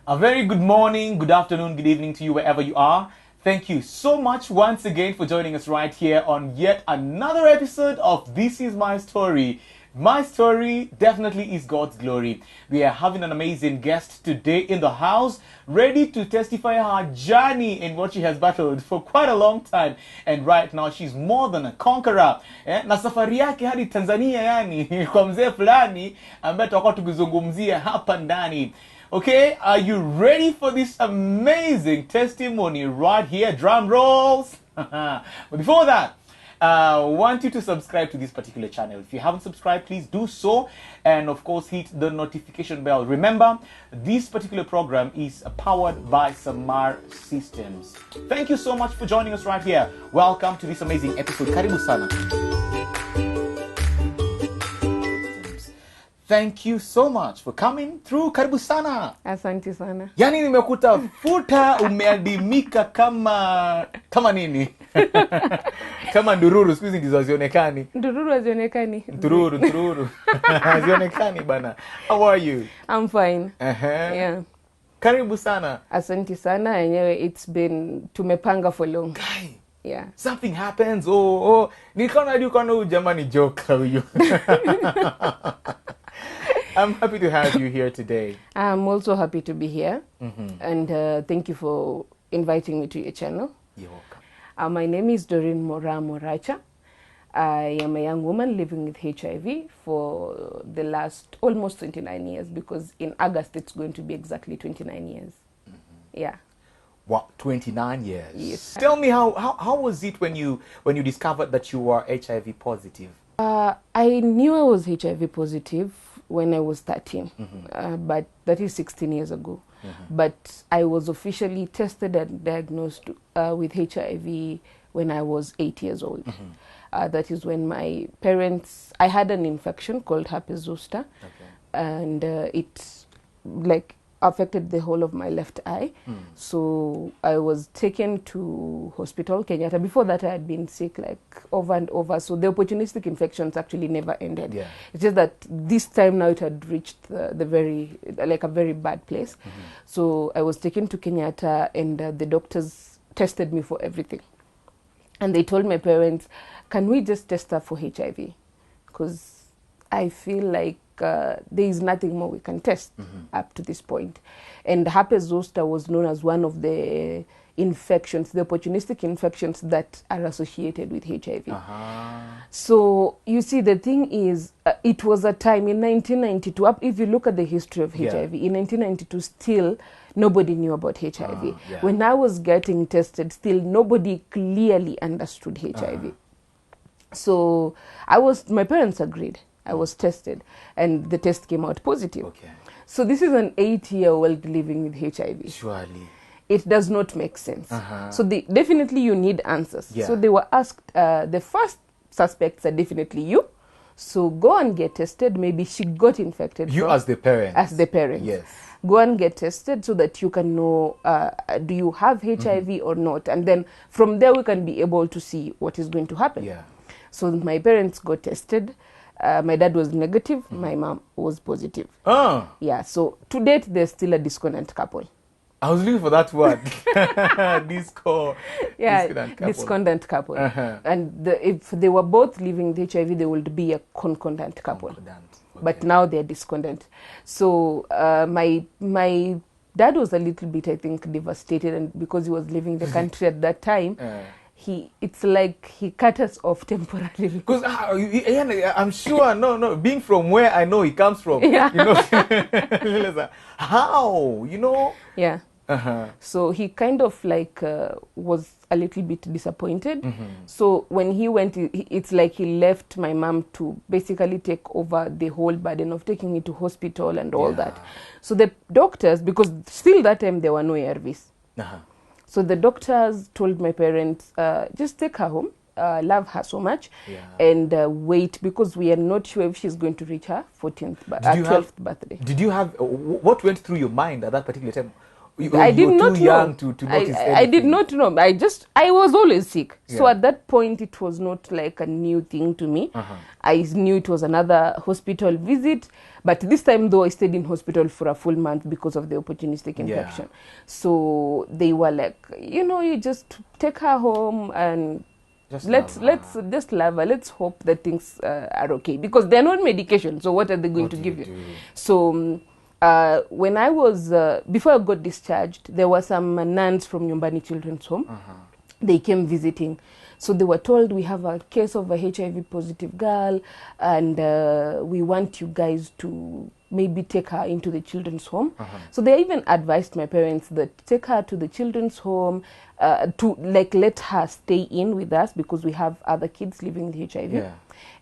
A very good morning, good afternoon, good evening to you wherever you are. Thank you so much once again for joining us right here on yet another episode of This Is My Story. My story definitely is God's glory. We are having an amazing guest today in the house, ready to testify her journey in what she has battled for quite a long time. And right now she's more than a conqueror. Na safari yake hadi Tanzania yani, kwa mzee fulani ambaye tutakuwa tukizungumzia hapa ndani. Okay, are you ready for this amazing testimony right here? Drum rolls. But before that, I want you to subscribe to this particular channel. If you haven't subscribed, please do so. And of course, hit the notification bell. Remember, this particular program is powered by Samar Systems. Thank you so much for joining us right here. Welcome to this amazing episode. Karibu sana. Thank you so much for coming through. Karibu sana. Asante sana. Yani nimekuta futa umeadimika kama nini? Kama ndururu, siku hizi ndizo hazionekani. Ndururu hazionekani. Ndururu. Hazionekani bana. How are you? I'm fine. Yeah. Karibu sana. Asante sana. Anyway, tumepanga for long. Guy. Yeah. Something happens. Nikaona hadi ukaona jamani joker huyo. I'm happy to have you here today. I'm also happy to be here. And thank you for inviting me to your channel. You're welcome. My name is Doreen Moraa. I am a young woman living with HIV for the last almost 29 years, because in August it's going to be exactly 29 years. Yeah. What, 29 years? Yes. Tell me how was it when you discovered that you were HIV positive? I knew I was HIV positive when I was 13, but that is 16 years ago. But I was officially tested and diagnosed with HIV when I was 8 years old. That is when my parents, I had an infection called herpes zoster, and it affected the whole of my left eye. So I was taken to hospital, Kenyatta. Before that, I had been sick over and over. So the opportunistic infections actually never ended. Yeah. It's just that this time now it had reached a very bad place. So I was taken to Kenyatta, and the doctors tested me for everything. And they told my parents, can we just test her for HIV? Because I feel like there is nothing more we can test up to this point. And herpes zoster was known as one of the infections, the opportunistic infections that are associated with HIV. So you see, the thing is, it was a time in 1992, if you look at the history of HIV, in 1992 still nobody knew about HIV. When I was getting tested, still nobody clearly understood HIV. So my parents agreed. I was tested, and the test came out positive. So this is an 8-year-old living with HIV. Surely. It does not make sense. So definitely you need answers. So they were asked, the first suspects are definitely you. So go and get tested. Maybe she got infected. You as the parent. As the parent. Yes. Go and get tested so that you can know, do you have HIV or not? And then from there we can be able to see what is going to happen. So my parents got tested. My dad was negative. My mom was positive. Yeah, so to date, they're still a discordant couple. I was looking for that word. Discordant couple. And if they were both living with HIV, they would be a concordant couple. But now they're discordant. So my dad was a little bit, I think, devastated, and because he was leaving the country at that time, it's like he cut us off temporarily. Because I'm sure, being from where I know he comes from, how, Yeah. So he kind of was a little bit disappointed. So when he went, it's like he left my mom to basically take over the whole burden of taking me to hospital and all that. So the doctors, because still that time there were no ARVs. So the doctors told my parents, just take her home, love her so much, and wait, because we are not sure if she's going to reach her 12th birthday. Did you have, what went through your mind at that particular time? I did were not too know. young to notice I did anything. not know. I was always sick. So Yeah. at that point, it was not like a new thing to me. Uh-huh. I knew it was another hospital visit. But this time, though, I stayed in hospital for a full month because of the opportunistic infection. So they were like, you just take her home and let's just love her. Let's hope that things are okay, because they're not medication. So what are they going to give you? So when I was before I got discharged, there were some nuns from Nyumbani Children's Home. They came visiting. So they were told, we have a case of a HIV positive girl, and we want you guys to maybe take her into the children's home. So they even advised my parents that take her to the children's home, to let her stay in with us, because we have other kids living with HIV. Yeah.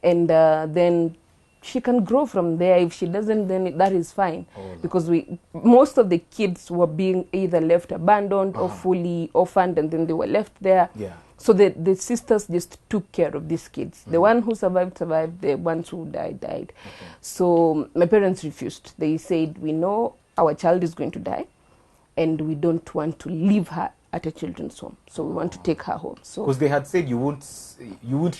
And then she can grow from there. If she doesn't, then that is fine. Because most of the kids were being either left abandoned or fully orphaned, and then they were left there. Yeah. So the sisters just took care of these kids. The one who survived. The ones who died. So my parents refused. They said, we know our child is going to die, and we don't want to leave her at a children's home. So we want to take her home. So because they had said you won't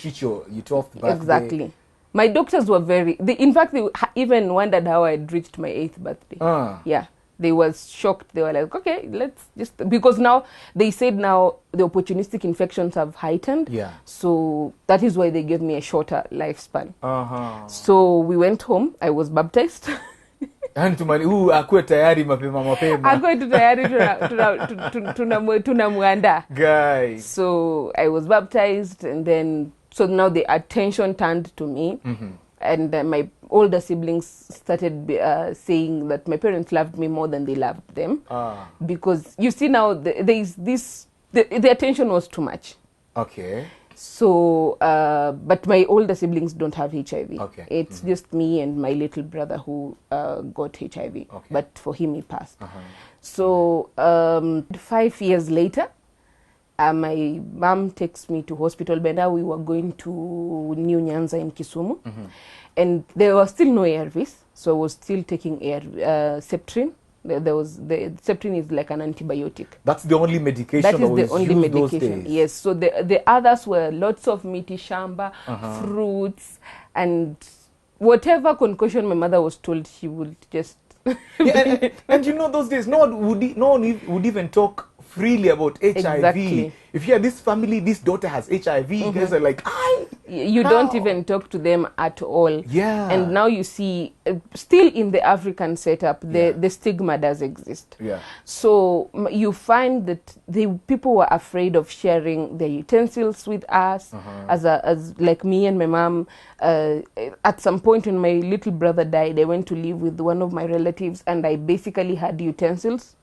reach your 12th birthday. Exactly. My doctors were in fact, they even wondered how I'd reached my 8th birthday. Yeah. They were shocked. They were like, okay, let's just, because now they said now the opportunistic infections have heightened. Yeah. So that is why they gave me a shorter lifespan. So we went home. I was baptized. Akuwe tayari mapema. Akuwe tayari tunamwanda. Guys. So I was baptized, and then, so now the attention turned to me. And my older siblings started saying that my parents loved me more than they loved them. Because you see now, the attention was too much. Okay. So, but my older siblings don't have HIV. Okay. It's just me and my little brother who got HIV. Okay. But for him, it passed. So, 5 years later, my mom takes me to hospital. But now we were going to New Nyanza in Kisumu. And there were still no ARVs. So I was still taking Septrin. The Septrin is like an antibiotic. That's the only medication that is was the only used medication. those days. Yes. So the others were lots of miti shamba, fruits, and whatever concoction my mother was told, she would just. And those days, no one would even talk freely about HIV. Exactly. If you hear this family, this daughter has HIV, you guys are like, you don't even talk to them at all. Yeah. And now you see, still in the African setup, the stigma does exist. Yeah. So you find that people were afraid of sharing their utensils with us, as like me and my mom. At some point when my little brother died, I went to live with one of my relatives, and I basically had utensils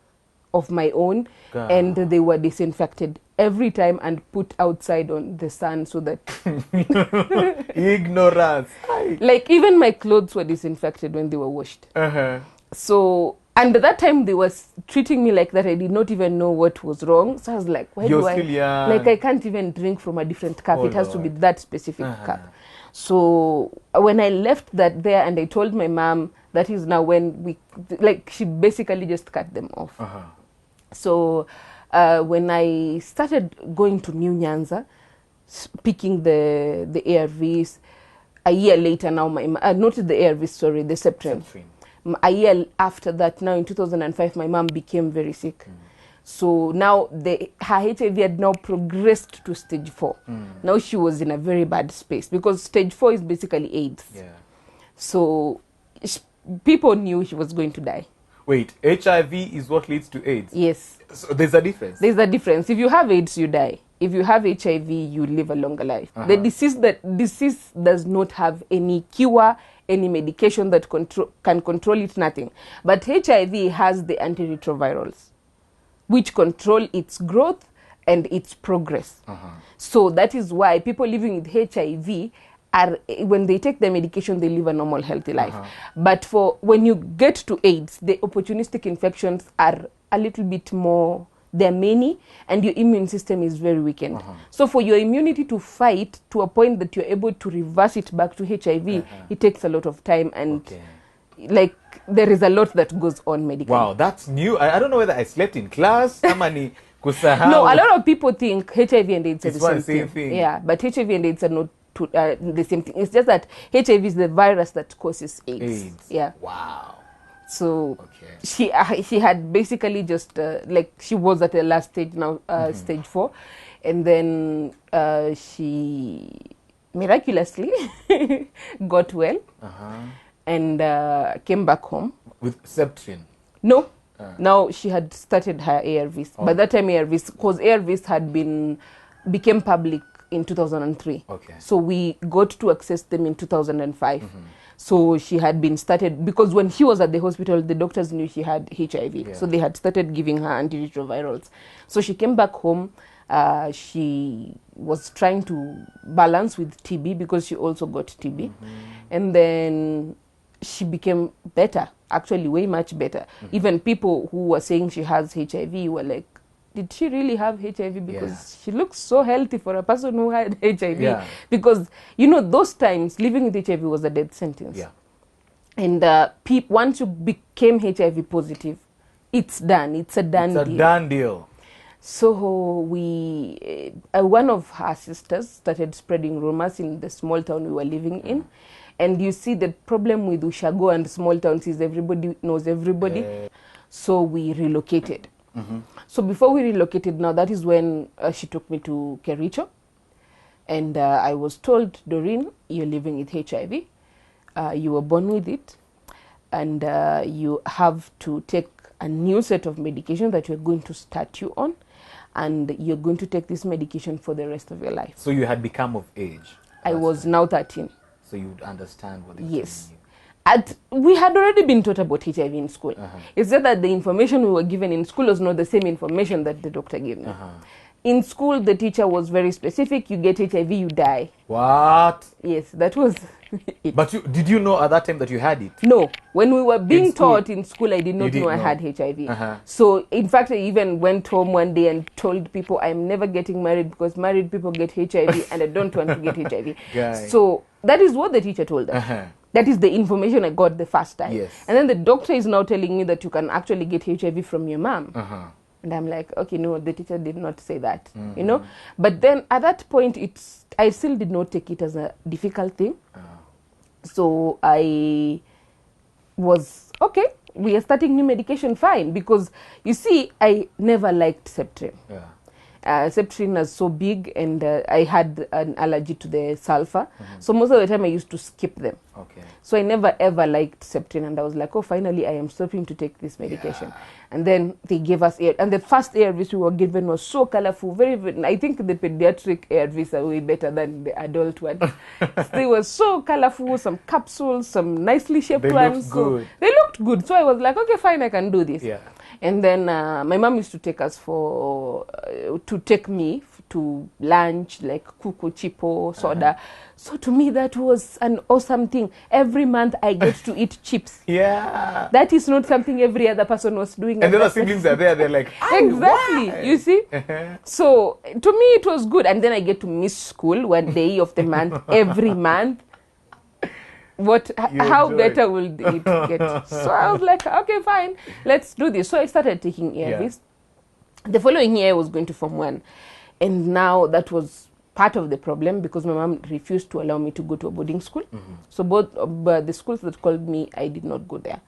of my own, and they were disinfected every time and put outside on the sun, so that ignorance. Like even my clothes were disinfected when they were washed. So, and at that time they were treating me like that. I did not even know what was wrong. So I was like, why do I young. Like I can't even drink from a different cup. It has to be that specific cup. So when I left that there, and I told my mom, that is now when she basically just cut them off. So when I started going to New Nyanza, picking the ARVs, a year later now, not the ARVs, sorry, the Septrin. A year after that, now in 2005, my mom became very sick. So now her HIV had now progressed to stage 4. Now she was in a very bad space, because stage 4 is basically AIDS. Yeah. So people knew she was going to die. Wait, HIV is what leads to AIDS? Yes. So there's a difference? There's a difference. If you have AIDS, you die. If you have HIV, you live a longer life. The disease does not have any cure, any medication that can control it, nothing. But HIV has the antiretrovirals, which control its growth and its progress. So that is why people living with HIV when they take their medication, they live a normal, healthy life. But when you get to AIDS, the opportunistic infections are a little bit more, they're many, and your immune system is very weakened. So for your immunity to fight to a point that you're able to reverse it back to HIV, it takes a lot of time, and like there is a lot that goes on medically. Wow, that's new. I don't know whether I slept in class. Ama ni kusahau. No, a lot of people think HIV and AIDS are It's the one same same thing. Yeah, but HIV and AIDS are not the same thing. It's just that HIV is the virus that causes AIDS. Yeah. Wow. So Okay. she had basically just like she was at the last stage now, stage 4, and then she miraculously got well and came back home With Septrin. No. Now she had started her ARVs. By that time, ARVs, because ARVs became public in 2003. Okay. So we got to access them in 2005. So she had been started, because when she was at the hospital, the doctors knew she had HIV. Yeah. So they had started giving her antiretrovirals. So she came back home. She was trying to balance with TB because she also got TB. And then she became better, actually way much better. Even people who were saying she has HIV were like, did she really have HIV? Because she looks so healthy for a person who had HIV. Yeah. Because, you know, those times living with HIV was a death sentence. Yeah. And once you became HIV positive, it's done. It's a done deal. It's a done deal. So one of her sisters started spreading rumors in the small town we were living in. And you see the problem with Ushago and small towns is everybody knows everybody. So we relocated. So before we relocated, now that is when she took me to Kericho. And I was told, Doreen, you're living with HIV. You were born with it. And you have to take a new set of medication that we're going to start you on. And you're going to take this medication for the rest of your life. So you had become of age? I was now 13. So you would understand what they were Yes. telling you. We had already been taught about HIV in school. It's just that the information we were given in school was not the same information that the doctor gave me. In school, the teacher was very specific. You get HIV, you die. What? Yes, that was it. But did you know at that time that you had it? No. When we were being school? taught in school, I did not know I had HIV. Uh-huh. So, in fact, I even went home one day and told people I'm never getting married because married people get HIV and I don't want to get HIV. Guy. So, that is what the teacher told us. That is the information I got the first time. Yes. And then the doctor is now telling me that you can actually get HIV from your mom. And I'm like, okay, no, the teacher did not say that, you know. But then at that point, I still did not take it as a difficult thing. So I was, okay, we are starting new medication, fine. Because, you see, I never liked Septrin. Septrin is so big and I had an allergy to the sulfur. So most of the time I used to skip them. So I never ever liked Septrin and I was like, oh, finally I am stopping to take this medication. And then they gave us and the first ARVs we were given was so colorful, very, very, I think the pediatric ARVs are way better than the adult one. They were so colorful, some capsules, some nicely shaped ones. So they looked good. So I was like, okay, fine, I can do this. And then my mom used to take us to take me to lunch, like kuku, chipo, soda. So to me, that was an awesome thing. Every month I get to eat chips. That is not something every other person was doing. And the other siblings are there, they're like, exactly, why? You see? So to me, it was good. And then I get to miss school one day of the month, every month. How better will it get? So I was like, okay, fine, let's do this. So I started taking ARVs. The following year I was going to Form 1. And now that was part of the problem because my mom refused to allow me to go to a boarding school. So both the schools that called me, I did not go there.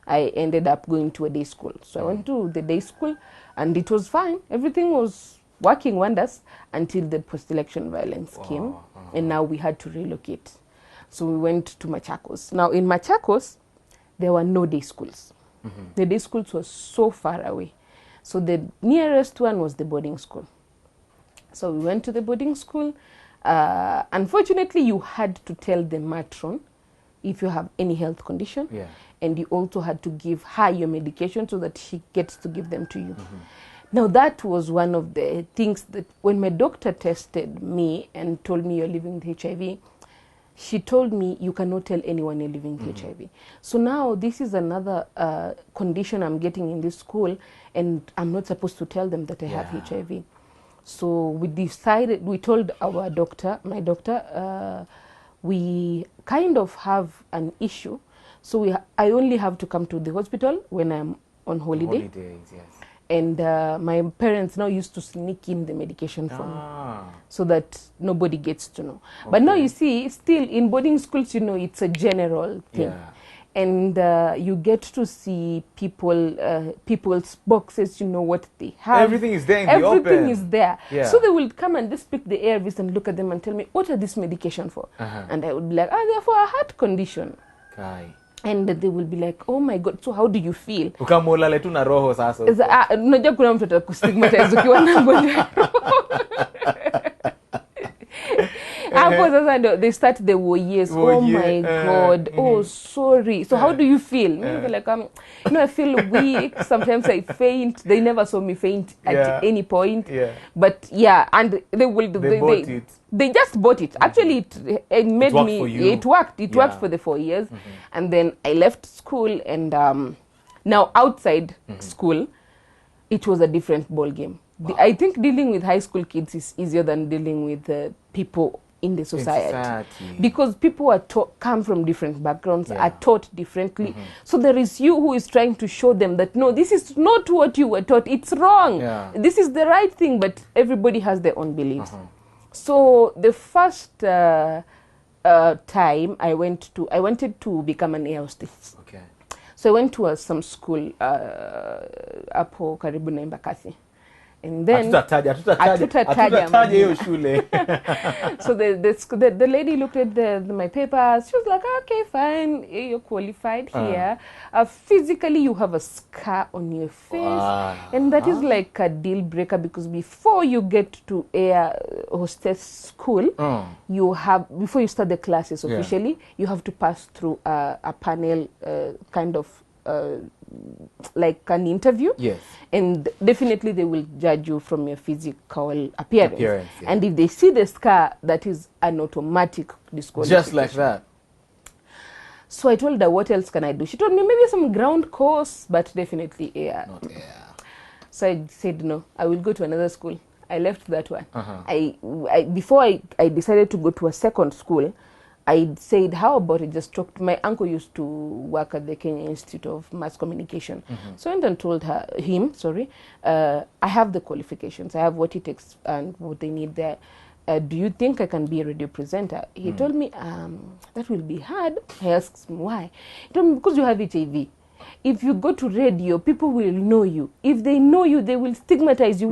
I ended up going to a day school. So I went to the day school and it was fine. Everything was working wonders until the post-election violence came. And now we had to relocate. So we went to Machakos. Now in Machakos, there were no day schools. The day schools were so far away. So the nearest one was the boarding school. So we went to the boarding school. Unfortunately, you had to tell the matron if you have any health condition. And you also had to give her your medication so that she gets to give them to you. Now that was one of the things that when my doctor tested me and told me you're living with HIV, she told me you cannot tell anyone you're living with HIV. So now this is another condition I'm getting in this school and I'm not supposed to tell them that I have HIV. So we told our doctor, my doctor, we kind of have an issue. So I only have to come to the hospital when I'm on holiday. Holidays, yes. And my parents now used to sneak in the medication for me so that nobody gets to know. Okay. But now you see, still in boarding schools, it's a general thing. Yeah. And you get to see people's boxes, what they have. Everything is there in the open. Everything is there. Yeah. So they will come and just pick the ARVs and look at them and tell me, what are this medication for? And I would be like, they're for a heart condition. Okay. And they will be like, oh my God, so how do you feel? Ukamulale tu na roho sasa. Unajua kuna mtu atakustigmatize ukiwa na gonjwa. Hapo sasa they start the yes. Oh my God. Oh, sorry. So how do you feel? Like, I feel weak. Sometimes I faint. They never saw me faint at any point. Yeah. But yeah, and they bought it. They just bought it. Actually, it made me. It worked. It worked for the 4 years, and then I left school, and now outside school, it was a different ball game. Wow. I think dealing with high school kids is easier than dealing with people in the society. Because people are come from different backgrounds, are taught differently. So there is you who is trying to show them that no, this is not what you were taught. It's wrong. This is the right thing, but everybody has their own beliefs. So the first time I wanted to become an air hostess. Okay. So I went to some school hapo karibu na Embakasi. And then hatutataja hiyo shule. So the lady looked at my papers. She was like, okay, fine, you're qualified here. Physically, you have a scar on your face. And that is like a deal breaker, because before you get to air hostess school, before you start the classes officially, you have to pass through a panel kind of like an interview. Yes. And definitely they will judge you from your physical appearance. And if they see the scar, that is an automatic disqualification. Just like that. So I told her, what else can I do? She told me maybe some ground course, but definitely air. Not air. So I said, no, I will go to another school. I left that one. Before I decided to go to a second school, I said, how about I just talk to my uncle used to work at the Kenya Institute of Mass Communication. So I went and told him, I have the qualifications. I have what it takes and what they need there. Do you think I can be a radio presenter? He told me, that will be hard. I asked him, why? He told me, because you have HIV. If you go to radio, people will know you. If they know you, they will stigmatize you.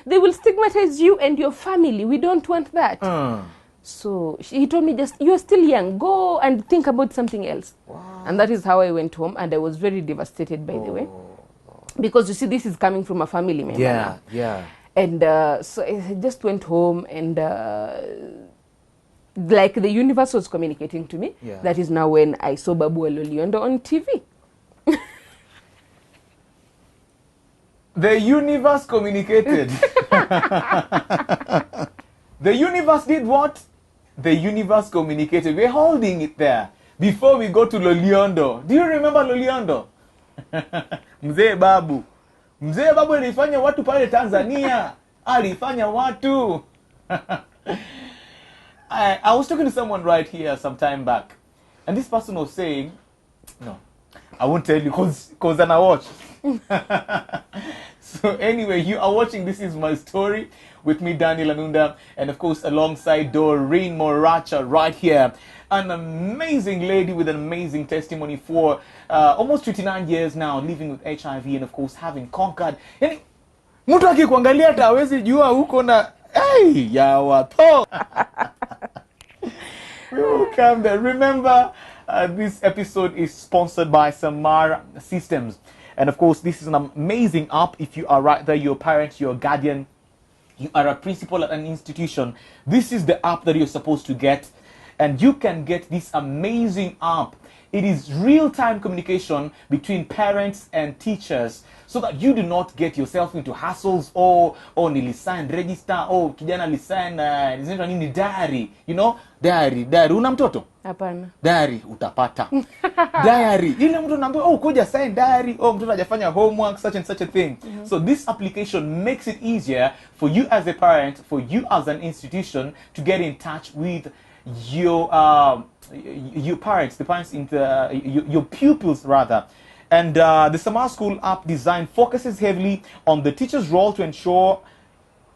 They will stigmatize you and your family. We don't want that. So he told me, you're still young, go and think about something else. Wow. And that is how I went home, and I was very devastated, by the way. Because you see, this is coming from a family member. Yeah, yeah. And so I just went home, and like the universe was communicating to me. Yeah. That is now when I saw Babu and Loliondo on TV. The universe communicated. The universe did what? The universe communicated. We're holding it there. Before we go to Loliondo. Do you remember Loliondo? Mzee Babu. Mzee Babu alifanya watu pale Tanzania. Alifanya watu. I was talking to someone right here some time back. And this person was saying, no, I won't tell you because then I watch. So anyway, you are watching This Is My Story with me, Daniel Anunda, and of course alongside Doreen Moracha right here. An amazing lady with an amazing testimony for almost 29 years now, living with HIV and of course having conquered. Yani, mtu akikuangalia hata hawezi jua uko na ya wato. We will come there. Remember, this episode is sponsored by Samara Systems. And of course, this is an amazing app. If you are right there, you're a parent, you're a guardian, you are a principal at an institution, this is the app that you're supposed to get. And you can get this amazing app. It is real-time communication between parents and teachers so that you do not get yourself into hassles or nilisign register or kijana lisign nini diary, you know, diary una mtoto? Hapana. Diary utapata. Diary ile mtu anaambia kuja sign diary, mtoto hajafanya homework, such and such a thing. So this application makes it easier for you as a parent, for you as an institution to get in touch with your parents, the parents in your pupils rather. And the Summer School app design focuses heavily on the teacher's role to ensure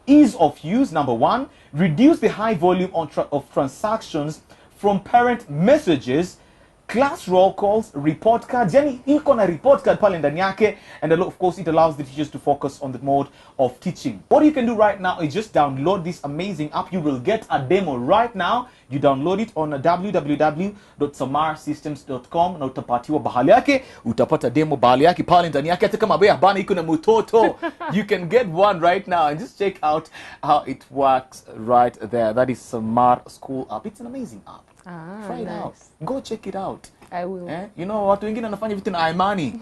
ease of use, number one, reduce the high volume of transactions from parent messages, class roll calls, report cards. Yani iko na report card pale ndani yake, and of course it allows the teachers to focus on the mode of teaching. What you can do right now is just download this amazing app. You will get a demo right now. You download it on www.samarsystems.com na utapatiwa bahali yake, utapata demo bahali yake pale ndani yake, hata kama bea bana iko na mutoto. You can get one right now and just check out how it works right there. That is Samar School app. It's an amazing app. Try it out. Go check it out. I will. You know, watu wengine wanafanya vitu na imani.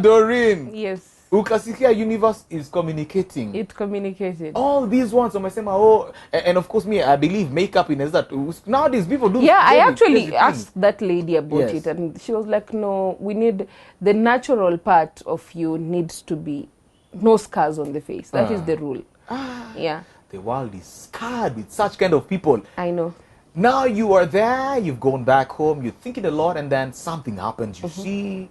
Doreen. Yes. Ukasikia universe is communicating. It communicated. All these ones, wamesema, and of course me, I believe makeup in that. Nowadays people do. Yeah, I actually asked that lady about Yes. it, and she was like, no, we need, the natural part of you needs to be no scars on the face. That is the rule. Yeah. The world is scarred with such kind of people. I know. Now you are there, you've gone back home, you're thinking a lot, and then something happens. You see,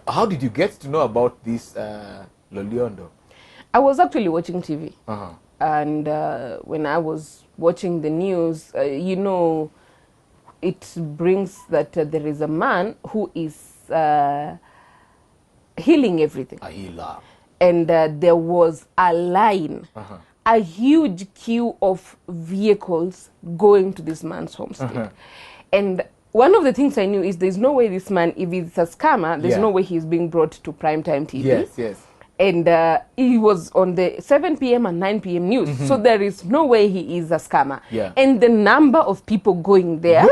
how did you get to know about this Loliondo? I was actually watching TV. Uh-huh. And when I was watching the news, you know, it brings that there is a man who is healing everything. A healer. And there was a line, a huge queue of vehicles going to this man's homestead. And one of the things I knew is there's no way this man, if he's a scammer, there's no way he's being brought to primetime TV. Yes, yes. And he was on the 7 p.m. and 9 p.m. news. So there is no way he is a scammer. Yeah. And the number of people going there.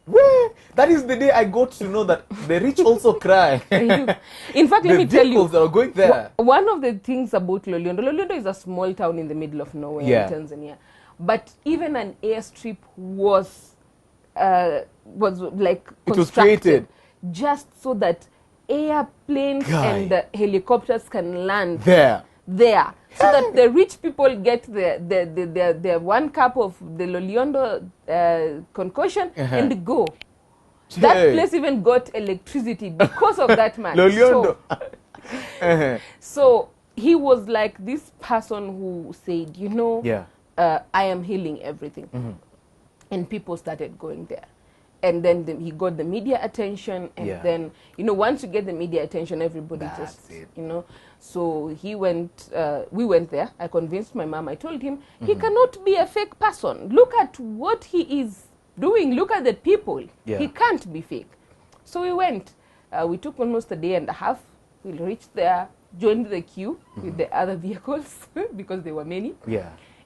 Where? That is the day I got to know that the rich also cry. In fact, let me tell you, that are going there. One of the things about Loliondo is a small town in the middle of nowhere in Tanzania. But even an airstrip was like It was created just so that airplanes and helicopters can land there, so that the rich people get the 1 cup of the Loliondo concoction and go. That place even got electricity because of that man. Loliondo. So he was like this person who said, you know, I am healing everything. And people started going there. And then he got the media attention. And then, you know, once you get the media attention, everybody you know. So he went, we went there. I convinced my mom. I told him, he cannot be a fake person. Look at what he is doing. Look at the people. He can't be fake. So we went. We took almost a day and a half. We reached there, joined the queue with the other vehicles because there were many.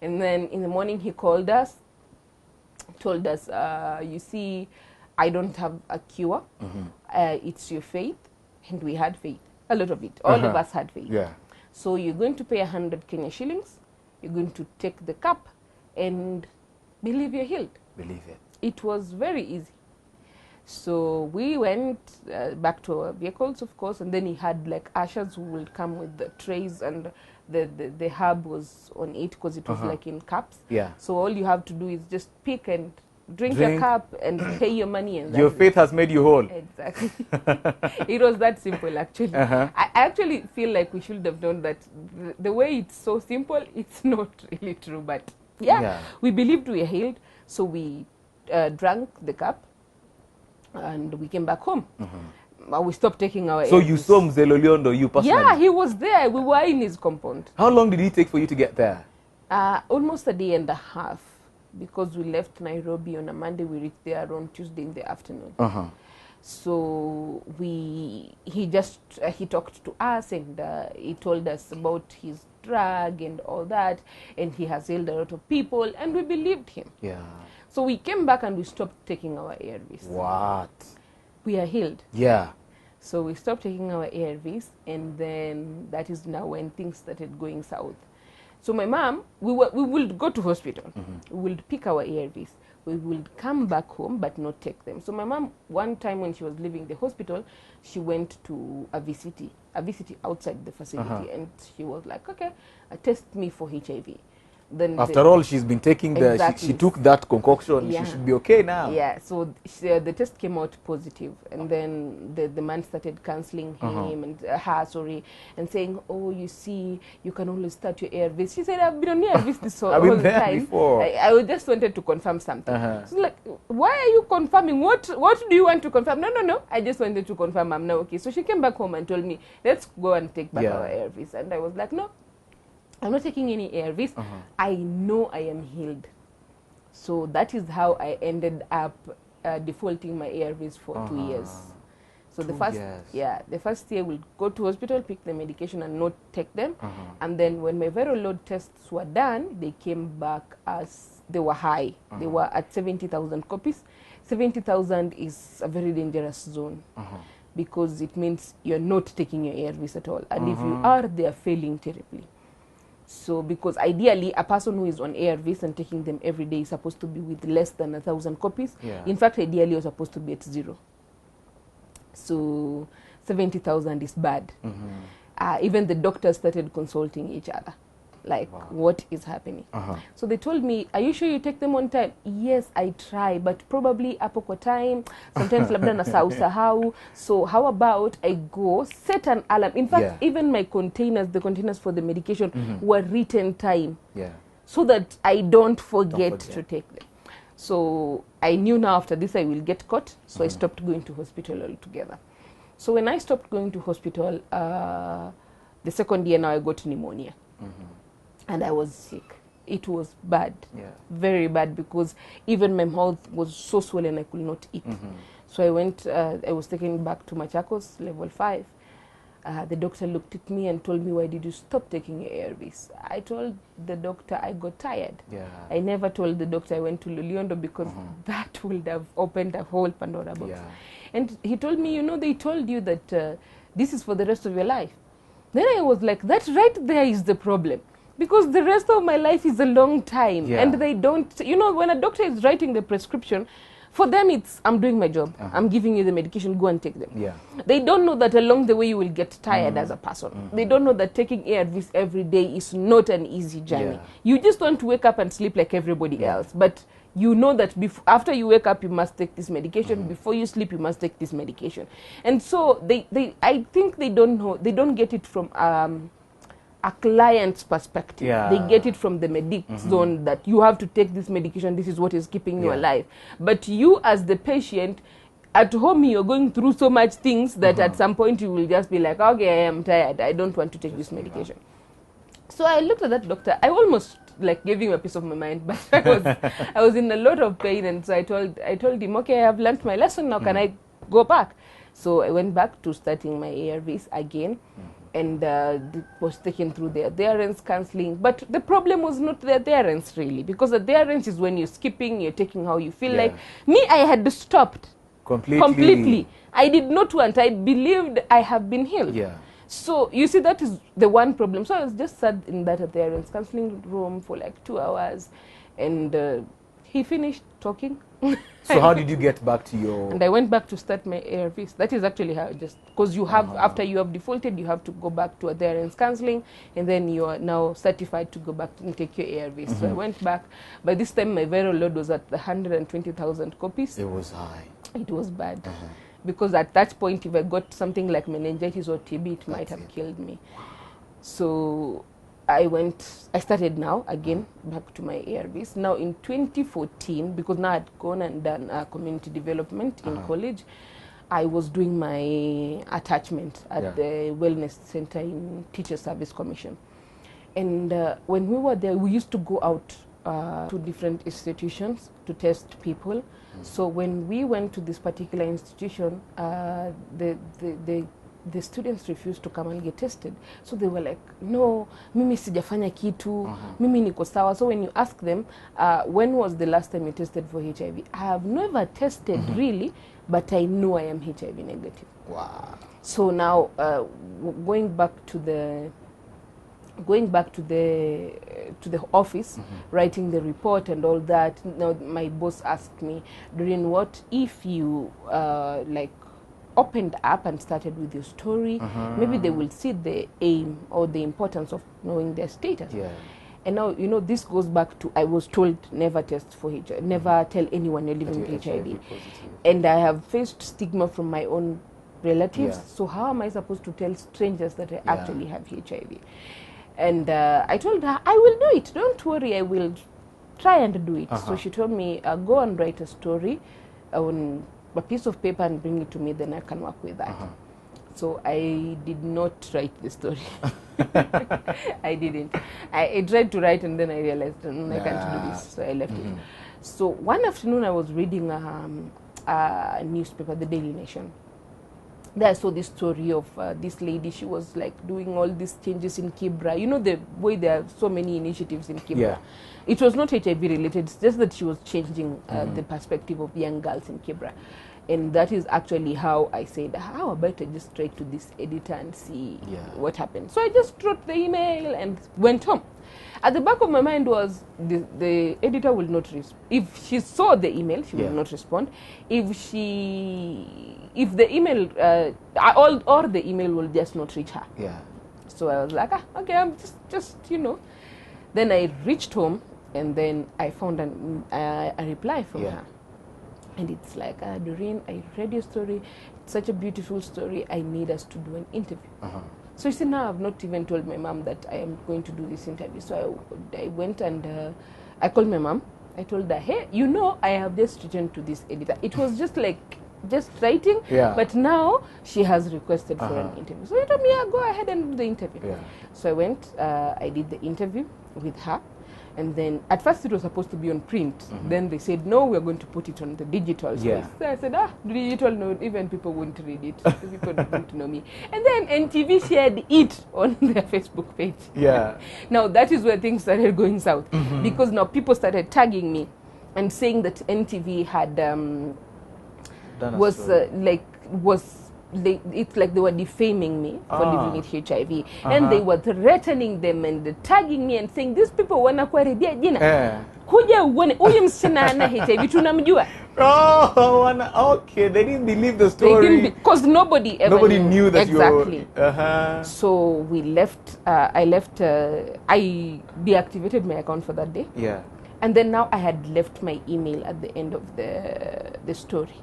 And then in the morning he called us, told us, you see, I don't have a cure. It's your faith. And we had faith, a lot of it. All of us had faith. So you're going to pay 100 Kenya shillings. You're going to take the cup and believe you're healed. Believe it. It was very easy. So we went back to our vehicles, of course, and then he had like ushers who will come with the trays, and the herb was on it because it was like in cups. So all you have to do is just pick and drink your cup and pay your money. And your faith has made you whole. Exactly. It was that simple, actually. I actually feel like we should have known that the way it's so simple, it's not really true. But we believed we were healed. So we drank the cup and we came back home. We stopped taking our So you saw Mzee Loliondo, you personally? Yeah, he was there. We were in his compound. How long did it take for you to get there? Almost a day and a half, because we left Nairobi on a Monday. We reached there around Tuesday in the afternoon. So he talked to us, and he told us about his drug and all that, and he has healed a lot of people, and we believed him. So we came back and we stopped taking our ARVs. What? We are healed. So we stopped taking our ARVs, and then that is now when things started going south. So my mom, we would go to hospital. We would pick our ARVs. We would come back home, but not take them. So my mom, one time when she was leaving the hospital, she went to a VCT outside the facility, and she was like, okay, test me for HIV. Then After all, she's been taking the, Exactly. she took that concoction. Yeah. She should be okay now. Yeah, so the test came out positive, and then the man started counseling him and her, sorry, and saying, "Oh, you see, you can always start your ARVs." She said, "I've been on ARVs this all I've been the there time. before." I just wanted to confirm something." So like, "Why are you confirming? What do you want to confirm?" No. I just wanted to confirm I'm now okay. So she came back home and told me, "Let's go and take back our ARVs." And I was like, "No, I'm not taking any ARVs. I know I am healed." So that is how I ended up defaulting my ARVs for 2 years. So the first year we'll go to hospital, pick the medication and not take them. And then when my viral load tests were done, they came back as they were high. They were at 70,000 copies. 70,000 is a very dangerous zone because it means you're not taking your ARVs at all. And if you are, they are failing terribly. So, because ideally, a person who is on ARVs and taking them every day is supposed to be with less than 1,000 copies. In fact, ideally, you're supposed to be at 0. So, 70,000 is bad. Even the doctors started consulting each other. Like, what is happening? So they told me, "Are you sure you take them on time?" "Yes, I try, but probably hapo kwa time. Sometimes labda nasahau. So how about I go set an alarm?" In fact, even my containers, the containers for the medication were written time. So that I don't forget to take them. So I knew now after this I will get caught. So I stopped going to hospital altogether. So when I stopped going to hospital, the second year now I got pneumonia. And I was sick. It was bad, very bad, because even my mouth was so swollen I could not eat. So I went, I was taken back to Machakos, level 5. The doctor looked at me and told me, "Why did you stop taking your ARVs?" I told the doctor I got tired. I never told the doctor I went to Loliondo because that would have opened a whole Pandora box. And he told me, "You know, they told you that this is for the rest of your life." Then I was like, that right there is the problem. Because the rest of my life is a long time. And they don't, you know, when a doctor is writing the prescription, for them it's, "I'm doing my job. I'm giving you the medication, go and take them." They don't know that along the way you will get tired as a person. They don't know that taking ARVs every day is not an easy journey. You just want to wake up and sleep like everybody else. But you know that after you wake up, you must take this medication. Before you sleep, you must take this medication. And so I think they don't know, they don't get it from a client's perspective. They get it from the medic zone that you have to take this medication, this is what is keeping you alive. But you as the patient, at home you're going through so much things that at some point you will just be like, "Okay, I am tired, I don't want to take this medication." So I looked at that doctor. I almost like gave him a piece of my mind, but I was in a lot of pain, and so I told him, "Okay, I have learnt my lesson, now can I go back?" So I went back to starting my ARVs again. And was taken through the adherence counseling. But the problem was not the adherence, really, because adherence is when you're skipping, you're taking how you feel like. Me, I had stopped completely. I did not want. I believed I have been healed. So you see, that is the one problem. So I was just sat in that adherence counseling room for like 2 hours, and he finished talking. So how did you get back to your... And I went back to start my ARVs. That is actually how, just because you have, after you have defaulted, you have to go back to adherence counseling, and then you are now certified to go back and take your ARVs. So I went back. By this time, my viral load was at 120,000 copies. It was high. It was bad. Because at that point, if I got something like meningitis or TB, it might have killed me. So I started now again back to my ARVs. Now in 2014, because now I'd gone and done community development in college, I was doing my attachment at the Wellness Center in Teacher Service Commission. And when we were there, we used to go out to different institutions to test people. So when we went to this particular institution, the students refused to come and get tested. So they were like, "No, mimi sijafanya kitu, mimi niko sawa." So when you ask them, when was the last time you tested for HIV? I have never tested really, but I know I am HIV negative. Wow. So now going back to the office, writing the report and all that. Now my boss asked me, "Doreen, what if you like opened up and started with your story? Maybe they will see the aim or the importance of knowing their status." And now, you know, this goes back to, I was told never test for HIV, never tell anyone you're living with HIV. And I have faced stigma from my own relatives. So how am I supposed to tell strangers that I actually have HIV? And I told her, I will do it. Don't worry, I will try and do it. So she told me, go and write a story on a piece of paper and bring it to me, then I can work with that. So I did not write the story. I didn't. I tried to write and then I realized I can't do this, so I left it. So one afternoon I was reading a newspaper, the Daily Nation. There I saw this story of this lady. She was like doing all these changes in Kibra. You know the way there are so many initiatives in Kibra. It was not HIV related, it's just that she was changing the perspective of young girls in Kibra. And that is actually how I said, how about I just try to this editor and see what happened. So I just wrote the email and went home. At the back of my mind was, the editor will not respond. If she saw the email, she will not respond. If the email, or the email will just not reach her. So I was like, okay, I'm just, you know. Then I reached home and then I found a reply from her. And it's like, Doreen, I read your story. It's such a beautiful story. I need us to do an interview. So you see, now I've not even told my mom that I am going to do this interview. So I went and I called my mom. I told her, hey, you know, I have just written to this editor. It was just like, just writing, but now she has requested for an interview. So I told me, go ahead and do the interview. So I went, I did the interview with her. And then, at first it was supposed to be on print. Then they said, no, we're going to put it on the digital space. So I said, digital, no, even people won't read it. People don't know me. And then NTV shared it on their Facebook page. Now, that is where things started going south. Because now people started tagging me and saying that NTV had, it's like they were defaming me for living with HIV. And they were threatening them and tagging me and saying, these people wanakuharibia jina. Kuja uone, huyu msichana ana HIV, tunamjua. Okay, they didn't believe the story. Because nobody ever knew that exactly. So we left, I deactivated my account for that day. And then now I had left my email at the end of the story.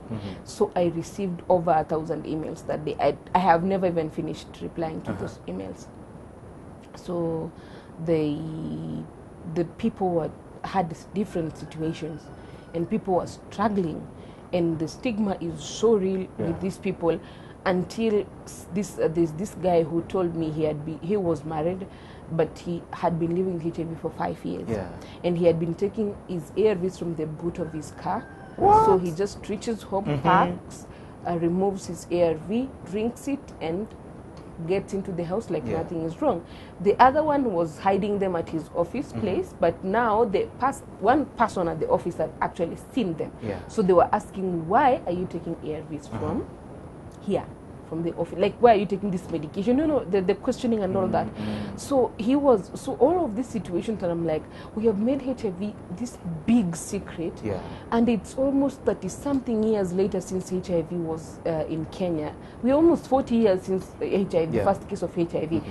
So I received over 1,000 emails that day. I have never even finished replying to those emails. So the people had different situations and people were struggling. And the stigma is so real with these people until this guy who told me he was married, but he had been living with HIV for 5 years. And he had been taking his ARVs from the boot of his car. So he just reaches home, parks, removes his ARV, drinks it, and gets into the house like nothing is wrong. The other one was hiding them at his office place, but now one person at the office had actually seen them. So they were asking, why are you taking ARVs from here? From the office, like, why are you taking this medication? You know, the questioning and all that. So all of these situations, and I'm like, we have made HIV this big secret, and it's almost 30-something years later since HIV was in Kenya. We're almost 40 years since HIV, the first case of HIV.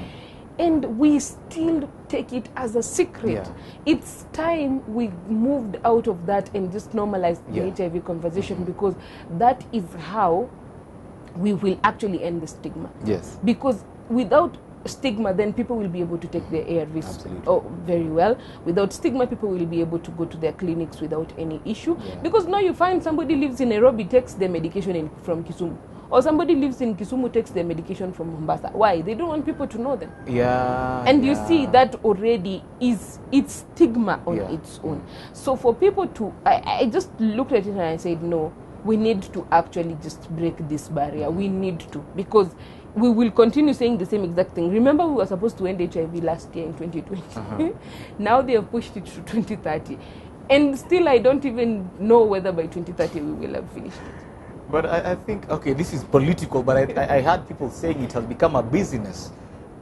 And we still take it as a secret. It's time we moved out of that and just normalized the HIV conversation, because that is how we will actually end the stigma. Because without stigma, then people will be able to take their ARVs very well. Without stigma, people will be able to go to their clinics without any issue. Because now you find somebody lives in Nairobi, takes their medication from Kisumu. Or somebody lives in Kisumu, takes their medication from Mombasa. Why? They don't want people to know them. And you see that already it's stigma on its own. So for people to, I just looked at it and I said, no, we need to actually just break this barrier. We need to, because we will continue saying the same exact thing. Remember, we were supposed to end HIV last year in 2020. Now they have pushed it to 2030. And still, I don't even know whether by 2030 we will have finished it. But I think, okay, this is political, but I heard people saying it has become a business.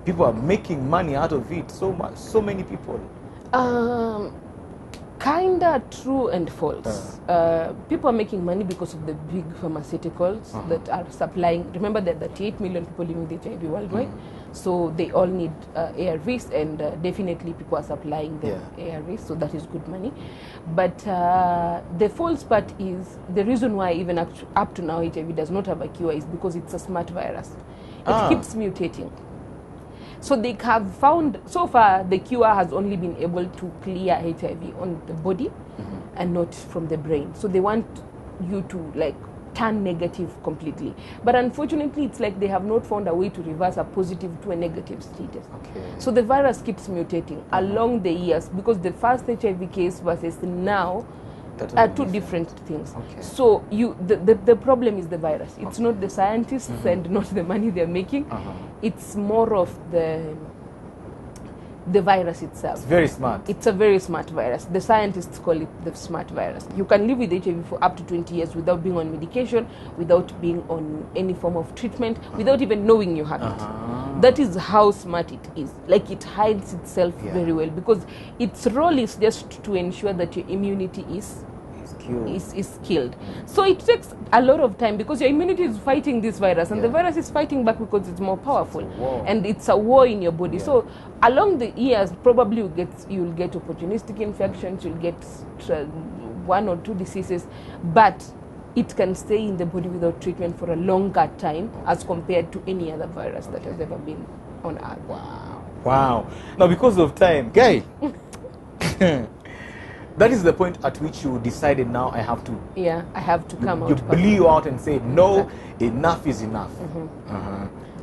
People are making money out of it, so many people. Kinda true and false. People are making money because of the big pharmaceuticals that are supplying. Remember that 38 million people living with HIV worldwide. So they all need ARVs, and definitely people are supplying them ARVs, so that is good money. But the false part is the reason why even up to now HIV does not have a cure is because it's a smart virus. It keeps mutating. So they have found, so far the cure has only been able to clear HIV on the body and not from the brain. So they want you to like turn negative completely. But unfortunately, it's like they have not found a way to reverse a positive to a negative status. Okay. So the virus keeps mutating along the years, because the first HIV case versus now are two different things. Okay. So the problem is the virus. It's not the scientists and not the money they're making. It's more of the virus itself. It's very smart. It's a very smart virus. The scientists call it the smart virus. You can live with HIV for up to 20 years without being on medication, without being on any form of treatment, without even knowing you have it. That is how smart it is. Like, it hides itself very well, because its role is just to ensure that your immunity is killed. So it takes a lot of time, because your immunity is fighting this virus, and the virus is fighting back because it's more powerful, and it's a war in your body. So along the years, probably you'll get opportunistic infections, you'll get one or two diseases, but it can stay in the body without treatment for a longer time as compared to any other virus that has ever been on Earth. Wow. Now, because of time, guy. That is the point at which you decided, now I have to. Yeah, I have to come out. You blew out and said, no, enough is enough.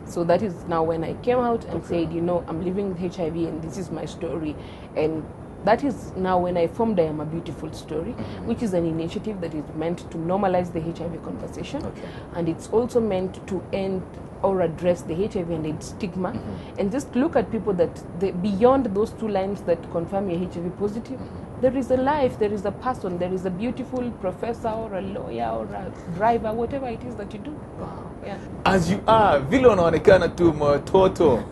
So that is now when I came out and said, you know, I'm living with HIV and this is my story. And that is now when I formed I Am a Beautiful Story, which is an initiative that is meant to normalize the HIV conversation. And it's also meant to end or address the HIV and AIDS stigma, and just look at people that beyond those two lines that confirm you're HIV positive, there is a life, there is a person, there is a beautiful professor or a lawyer or a driver, whatever it is that you do. Yeah. As you are, vile unaonekana tu mtoto.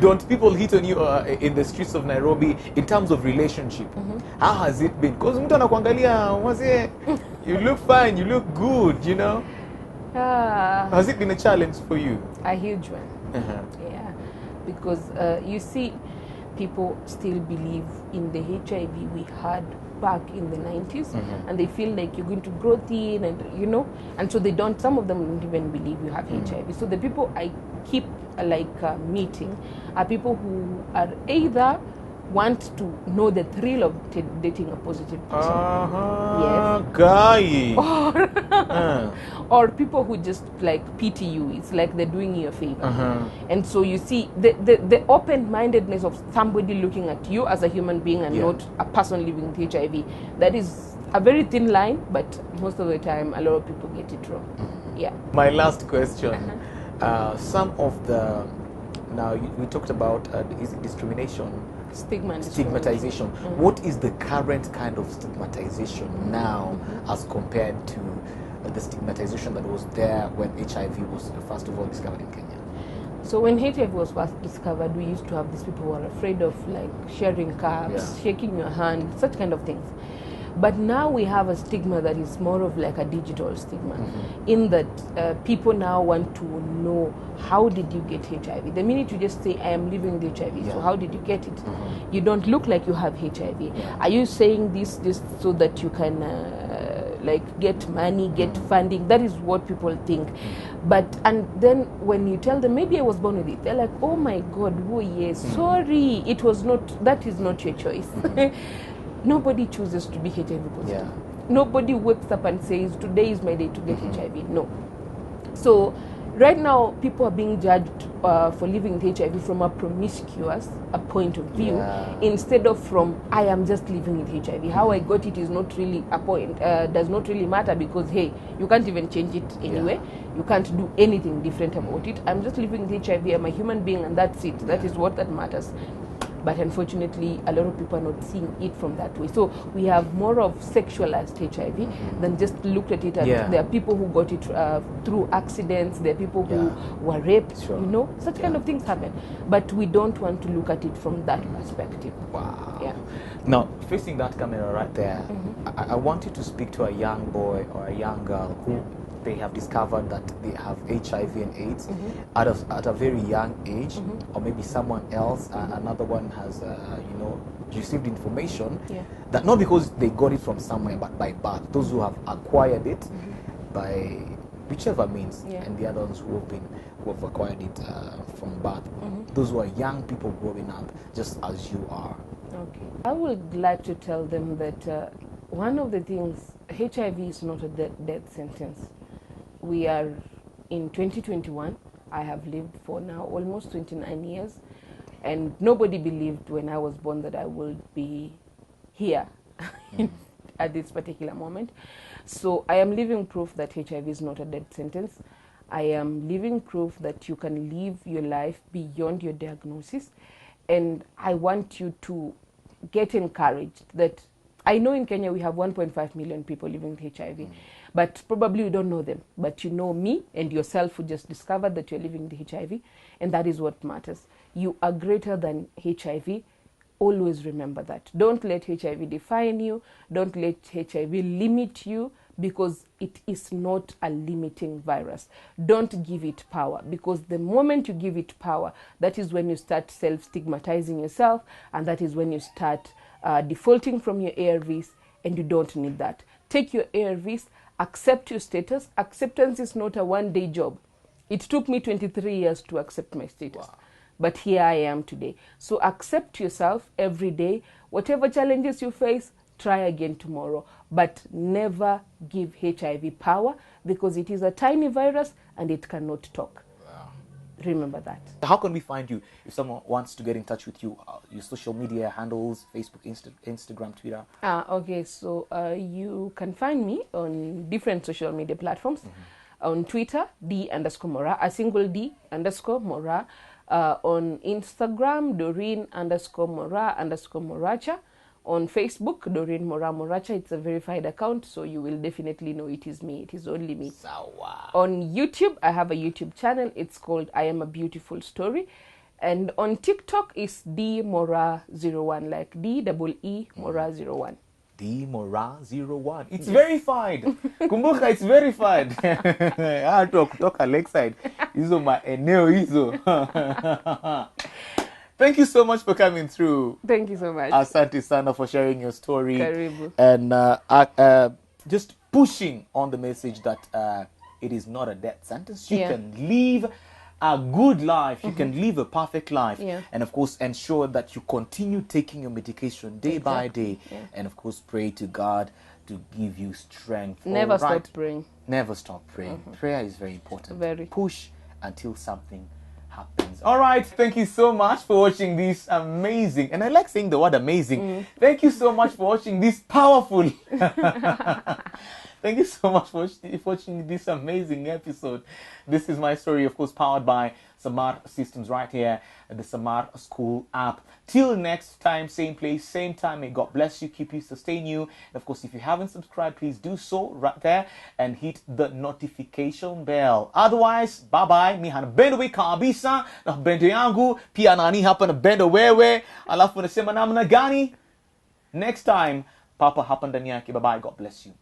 Don't people hit on you in the streets of Nairobi in terms of relationship? How has it been? Because mtu anakuangalia, you look fine, you look good, you know? Has it been a challenge for you? A huge one. Yeah, because you see, people still believe in the HIV we had back in the 90s, and they feel like you're going to grow thin, and you know, and so they don't. Some of them don't even believe you have HIV. So the people I keep meeting are people who are either want to know the thrill of dating a positive person. Guy. Or people who just like pity you. It's like they're doing you a favor. And so you see the open-mindedness of somebody looking at you as a human being and not a person living with HIV. That is a very thin line, but most of the time a lot of people get it wrong. Yeah. My last question. Some of the, now we talked about is it discrimination? Stigmatization. What is the current kind of stigmatization now as compared to the stigmatization that was there when HIV was first of all discovered in Kenya? So when HIV was first discovered, we used to have these people who were afraid of like sharing cups, shaking your hand, such kind of things. But now we have a stigma that is more of like a digital stigma, in that people now want to know, how did you get HIV? The minute you just say, I am living with HIV, so how did you get it? You don't look like you have HIV. Are you saying this just so that you can like get money, get funding? That is what people think. But, and then when you tell them, maybe I was born with it, they're like, oh my God, oh yes, sorry, it was not, that is not your choice. Nobody chooses to be HIV positive. Nobody wakes up and says, today is my day to get HIV. No. So right now, people are being judged for living with HIV from a promiscuous point of view, instead of from, I am just living with HIV. How I got it is not really a point, does not really matter, because, hey, you can't even change it anyway. You can't do anything different about it. I'm just living with HIV. I'm a human being, and that's it. That is what that matters. But unfortunately, a lot of people are not seeing it from that way. So we have more of sexualized HIV than just looked at it. There are people who got it through accidents. There are people who were raped. You know, such kind of things happen. But we don't want to look at it from that perspective. Wow. Yeah. Now, facing that camera right there, I want you to speak to a young boy or a young girl who they have discovered that they have HIV and AIDS at a very young age, or maybe someone else, another one has, received information that not because they got it from somewhere, but by birth. Those who have acquired it by whichever means, and the others who have acquired it from birth. Those who are young people growing up, just as you are. Okay. I would like to tell them that one of the things, HIV is not a death sentence. We are in 2021. I have lived for now almost 29 years, and nobody believed when I was born that I would be here at this particular moment. So I am living proof that HIV is not a death sentence. I am living proof that you can live your life beyond your diagnosis. And I want you to get encouraged that I know in Kenya we have 1.5 million people living with HIV, but probably you don't know them. But you know me and yourself who just discovered that you're living with HIV, and that is what matters. You are greater than HIV. Always remember that. Don't let HIV define you. Don't let HIV limit you, because it is not a limiting virus. Don't give it power, because the moment you give it power, that is when you start self-stigmatizing yourself, and that is when you start defaulting from your ARVs, and you don't need that. Take your ARVs, accept your status. Acceptance is not a one-day job. It took me 23 years to accept my status. Wow. But here I am today. So accept yourself every day. Whatever challenges you face, try again tomorrow. But never give HIV power, because it is a tiny virus and it cannot talk. Wow. Remember that. How can we find you if someone wants to get in touch with you? Your social media handles, Facebook, Instagram, Twitter? Okay, so you can find me on different social media platforms. On Twitter, D_Moraa, a single D_Moraa. On Instagram, Doreen_Moraa_Moracha. On Facebook, Doreen Moraa Moracha. It's a verified account, so you will definitely know it is me. It is only me. Sawa. On YouTube, I have a YouTube channel. It's called I Am a Beautiful Story. And on TikTok, it's D_Moraa01, like D_E Moraa01. D_Moraa01. It's verified. Kumbuka, it's verified. Kutoka Lakeside. Hizo maeneo hizo. Thank you so much for coming through. Thank you so much. Asante sana for sharing your story. Karibu. And just pushing on the message that it is not a death sentence. You can live a good life. You can live a perfect life. And of course, ensure that you continue taking your medication day by day. And of course, pray to God to give you strength. Never stop praying. Never stop praying. Prayer is very important. Very. Push until something happens. All right. Thank you so much for watching this amazing, and I like saying the word amazing. Thank you so much for watching this powerful. Thank you so much for watching this amazing episode. This is my story, of course, powered by Samar Systems right here at the Samar School app. Till next time, same place, same time. May God bless you, keep you, sustain you. And of course, if you haven't subscribed, please do so right there and hit the notification bell. Otherwise, bye-bye. Mi hana bendo we kabisa na bendo yangu. Pia nani hapa na bendo wewe. Alafu nasema namna gani? Next time, Papa hapa ndani yake. Bye-bye. God bless you.